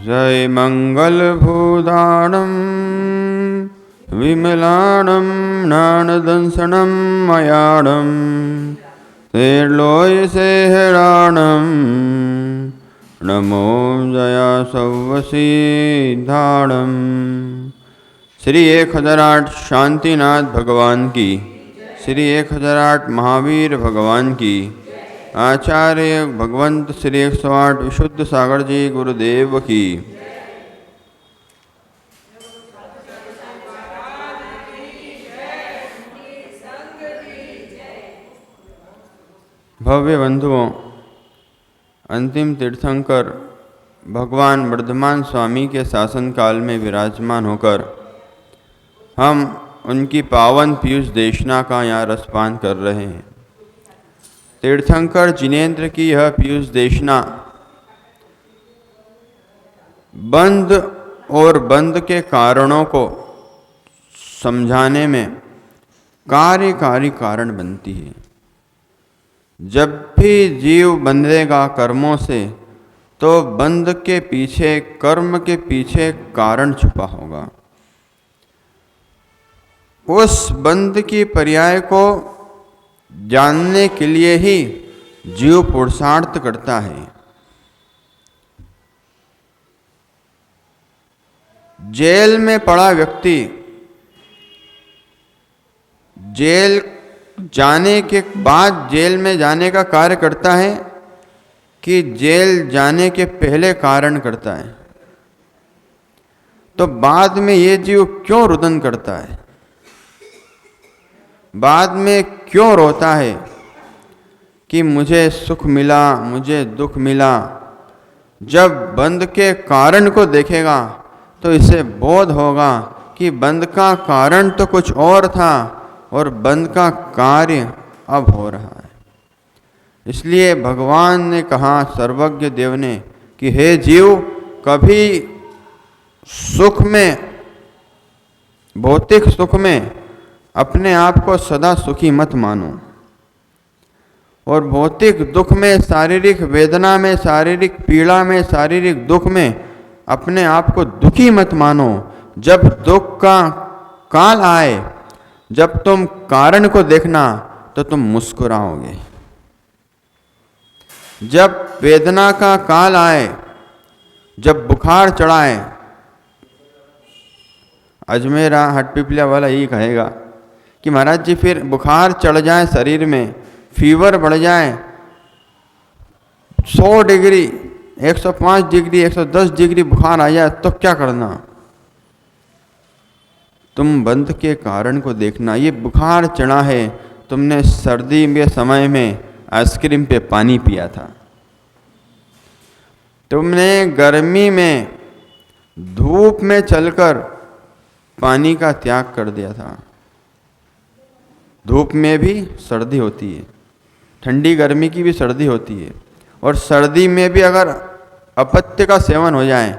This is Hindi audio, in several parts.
जय मंगलभूताणं विमलाणं ज्ञानदंसनं मयाणं तेर्लोयसेहराणं नमो जया सव्वसिद्धाणं। श्री 1008 शांतिनाथ भगवान की, श्री 1008 महावीर भगवान की, आचार्य भगवंत श्री 108 विशुद्ध सागर जी गुरुदेव की। भव्य बंधुओं, अंतिम तीर्थंकर भगवान वर्धमान स्वामी के शासन काल में विराजमान होकर हम उनकी पावन पीयूष देशना का यहाँ रसपान कर रहे हैं। तीर्थंकर जिनेन्द्र की यह पीयूष देशना बंध और बंध के कारणों को समझाने में कार्यकारी कारण बनती है। जब भी जीव बंधेगा कर्मों से तो बंध के पीछे, कर्म के पीछे कारण छुपा होगा। उस बंध की पर्याय को जानने के लिए ही जीव पुरुषार्थ करता है। जेल में पड़ा व्यक्ति जेल जाने के बाद जेल में जाने का कार्य करता है कि जेल जाने के पहले कारण करता है? तो बाद में ये जीव क्यों रुदन करता है, बाद में क्यों रोता है कि मुझे सुख मिला, मुझे दुख मिला? जब बंध के कारण को देखेगा तो इसे बोध होगा कि बंध का कारण तो कुछ और था और बंध का कार्य अब हो रहा है। इसलिए भगवान ने कहा, सर्वज्ञ देव ने, कि हे जीव, कभी सुख में, भौतिक सुख में अपने आप को सदा सुखी मत मानो, और भौतिक दुख में, शारीरिक वेदना में, शारीरिक पीड़ा में, शारीरिक दुख में अपने आप को दुखी मत मानो। जब दुख का काल आए, जब तुम कारण को देखना तो तुम मुस्कुराओगे। जब वेदना का काल आए, जब बुखार चढ़ाए, अजमेरा हटपिपलिया वाला यही कहेगा कि महाराज जी फिर बुखार चढ़ जाए शरीर में, फीवर बढ़ जाए, 100 डिग्री, 105 डिग्री, 110 डिग्री बुखार आ जाए तो क्या करना? तुम बंध के कारण को देखना। ये बुखार चढ़ा है, तुमने सर्दी के समय में आइसक्रीम पे पानी पिया था, तुमने गर्मी में धूप में चलकर पानी का त्याग कर दिया था। धूप में भी सर्दी होती है, ठंडी गर्मी की भी सर्दी होती है, और सर्दी में भी अगर अपत्य का सेवन हो जाए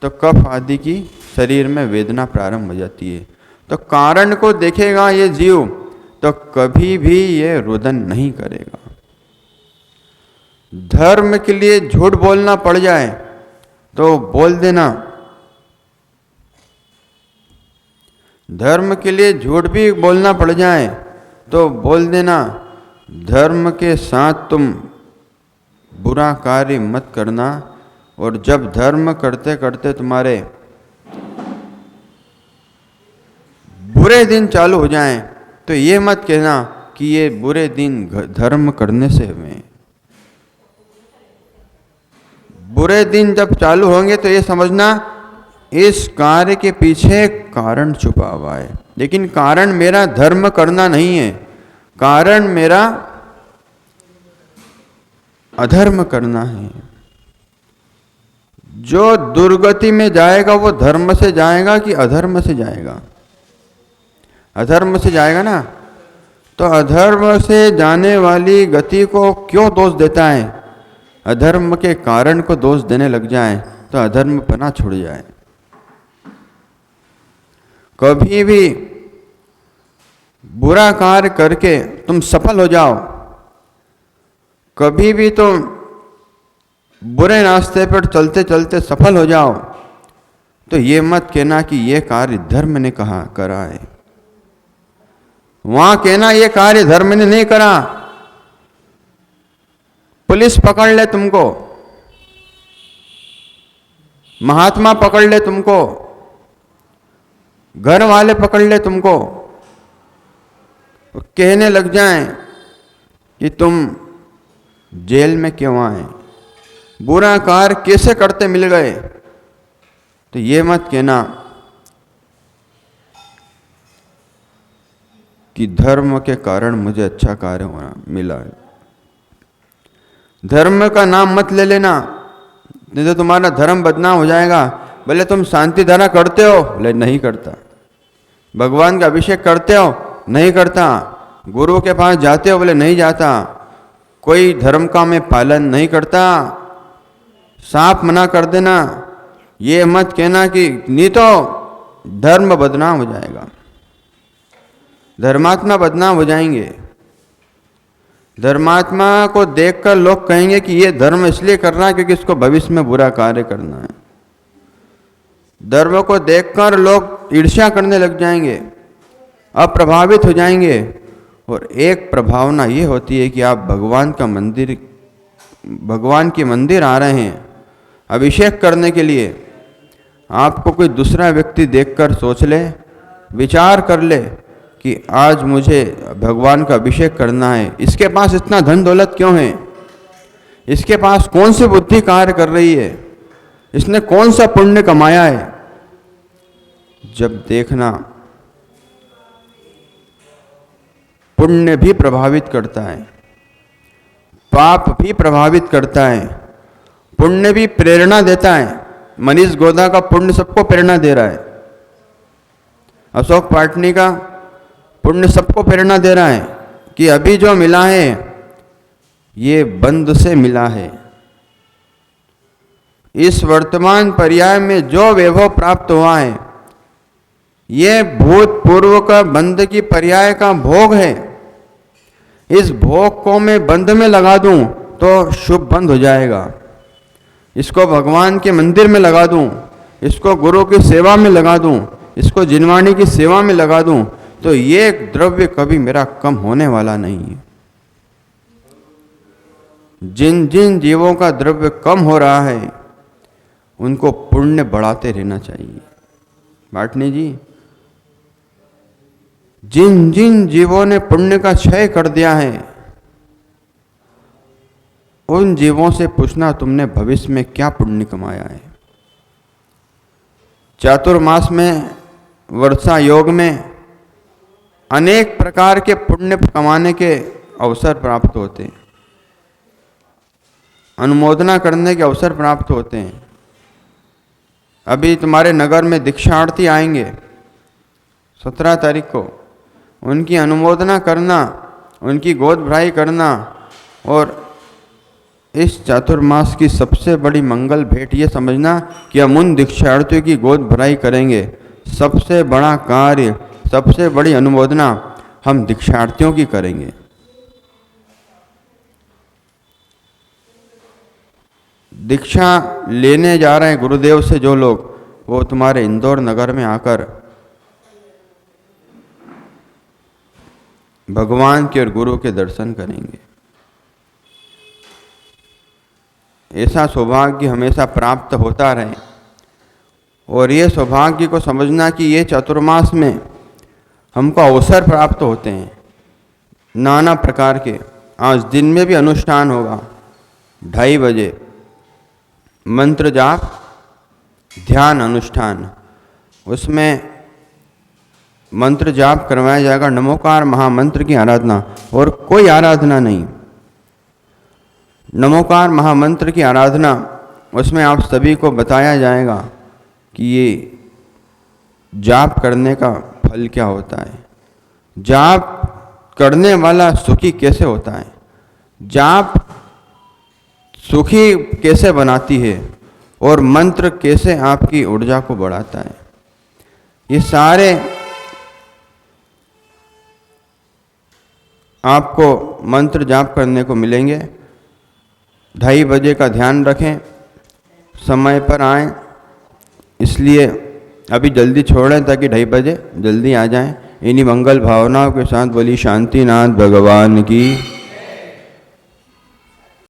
तो कफ आदि की शरीर में वेदना प्रारंभ हो जाती है। तो कारण को देखेगा ये जीव तो कभी भी ये रुदन नहीं करेगा। धर्म के लिए झूठ बोलना पड़ जाए तो बोल देना, धर्म के लिए झूठ भी बोलना पड़ जाए तो बोल देना। धर्म के साथ तुम बुरा कार्य मत करना, और जब धर्म करते करते तुम्हारे बुरे दिन चालू हो जाएं तो ये मत कहना कि ये बुरे दिन धर्म करने से हुए। बुरे दिन जब चालू होंगे तो ये समझना इस कार्य के पीछे कारण छुपा हुआ है। लेकिन कारण मेरा धर्म करना नहीं है, कारण मेरा अधर्म करना है। जो दुर्गति में जाएगा वो धर्म से जाएगा कि अधर्म से जाएगा? अधर्म से जाएगा ना। तो अधर्म से जाने वाली गति को क्यों दोष देता है? अधर्म के कारण को दोष देने लग जाए तो अधर्म पना छुड़ जाए। कभी भी बुरा कार्य करके तुम सफल हो जाओ, कभी भी तुम बुरे रास्ते पर चलते चलते सफल हो जाओ तो ये मत कहना कि ये कार्य धर्म ने कहा करा है। वहां कहना ये कार्य धर्म ने नहीं करा। पुलिस पकड़ ले तुमको, महात्मा पकड़ ले तुमको, घर वाले पकड़ ले तुमको, कहने लग जाएं कि तुम जेल में क्यों आए, बुरा कार्य कैसे करते मिल गए, तो ये मत कहना कि धर्म के कारण मुझे अच्छा कार्य होना मिला है। धर्म का नाम मत ले लेना, नहीं तो तुम्हारा धर्म बदनाम हो जाएगा। बोले तुम शांति धारा करते हो, बोले नहीं करता। भगवान का अभिषेक करते हो, नहीं करता। गुरु के पास जाते हो, बोले नहीं जाता। कोई धर्म का मैं पालन नहीं करता, साफ मना कर देना। ये मत कहना कि नहीं तो धर्म बदनाम हो जाएगा, धर्मात्मा बदनाम हो जाएंगे। धर्मात्मा को देखकर लोग कहेंगे कि ये धर्म इसलिए कर रहा है क्योंकि इसको भविष्य में बुरा कार्य करना है। धर्म को देखकर लोग ईर्ष्या करने लग जाएंगे, अप्रभावित हो जाएंगे। और एक प्रभावना ये होती है कि आप भगवान की मंदिर आ रहे हैं अभिषेक करने के लिए। आपको कोई दूसरा व्यक्ति देखकर सोच ले, विचार कर ले कि आज मुझे भगवान का अभिषेक करना है, इसके पास इतना धन दौलत क्यों है, इसके पास कौन सी बुद्धि कार्य कर रही है, इसने कौन सा पुण्य कमाया है। जब देखना, पुण्य भी प्रभावित करता है, पाप भी प्रभावित करता है, पुण्य भी प्रेरणा देता है। मनीष गोदा का पुण्य सबको प्रेरणा दे रहा है, अशोक पाटनी का पुण्य सबको प्रेरणा दे रहा है कि अभी जो मिला है ये बंद से मिला है। इस वर्तमान पर्याय में जो वैभव प्राप्त हुआ है ये भूतपूर्व का बंद की पर्याय का भोग है। इस भोग को मैं बंद में लगा दूं तो शुभ बंद हो जाएगा। इसको भगवान के मंदिर में लगा दूं, इसको गुरु की सेवा में लगा दूं, इसको जिनवाणी की सेवा में लगा दूं, तो ये द्रव्य कभी मेरा कम होने वाला नहीं है। जिन जिन जीवों का द्रव्य कम हो रहा है उनको पुण्य बढ़ाते रहना चाहिए। बाटनी जी, जिन जिन जीवों ने पुण्य का क्षय कर दिया है उन जीवों से पूछना तुमने भविष्य में क्या पुण्य कमाया है। चातुर्मास में, वर्षा योग में अनेक प्रकार के पुण्य कमाने के अवसर प्राप्त होते हैं, अनुमोदना करने के अवसर प्राप्त होते हैं। अभी तुम्हारे नगर में दीक्षार्थी आएंगे 17 तारीख को, उनकी अनुमोदना करना, उनकी गोद भराई करना। और इस चातुर्मास की सबसे बड़ी मंगल भेंट ये समझना कि हम उन दीक्षार्थियों की गोद भराई करेंगे। सबसे बड़ा कार्य, सबसे बड़ी अनुमोदना हम दीक्षार्थियों की करेंगे। दीक्षा लेने जा रहे हैं गुरुदेव से जो लोग, वो तुम्हारे इंदौर नगर में आकर भगवान के और गुरु के दर्शन करेंगे। ऐसा सौभाग्य हमेशा प्राप्त होता रहे। और ये सौभाग्य को समझना कि ये चतुर्मास में हमको अवसर प्राप्त होते हैं नाना प्रकार के। आज दिन में भी अनुष्ठान होगा 2:30 बजे, मंत्र जाप ध्यान अनुष्ठान। उसमें मंत्र जाप करवाया जाएगा, नमोकार महामंत्र की आराधना, और कोई आराधना नहीं, नमोकार महामंत्र की आराधना। उसमें आप सभी को बताया जाएगा कि ये जाप करने का फल क्या होता है, जाप करने वाला सुखी कैसे होता है, जाप सुखी कैसे बनाती है, और मंत्र कैसे आपकी ऊर्जा को बढ़ाता है। ये सारे आपको मंत्र जाप करने को मिलेंगे। 2:30 बजे का ध्यान रखें, समय पर आएँ, इसलिए अभी जल्दी छोड़ें ताकि 2:30 बजे जल्दी आ जाएं। इन्हीं मंगल भावनाओं के साथ बोली शांतिनाथ भगवान की।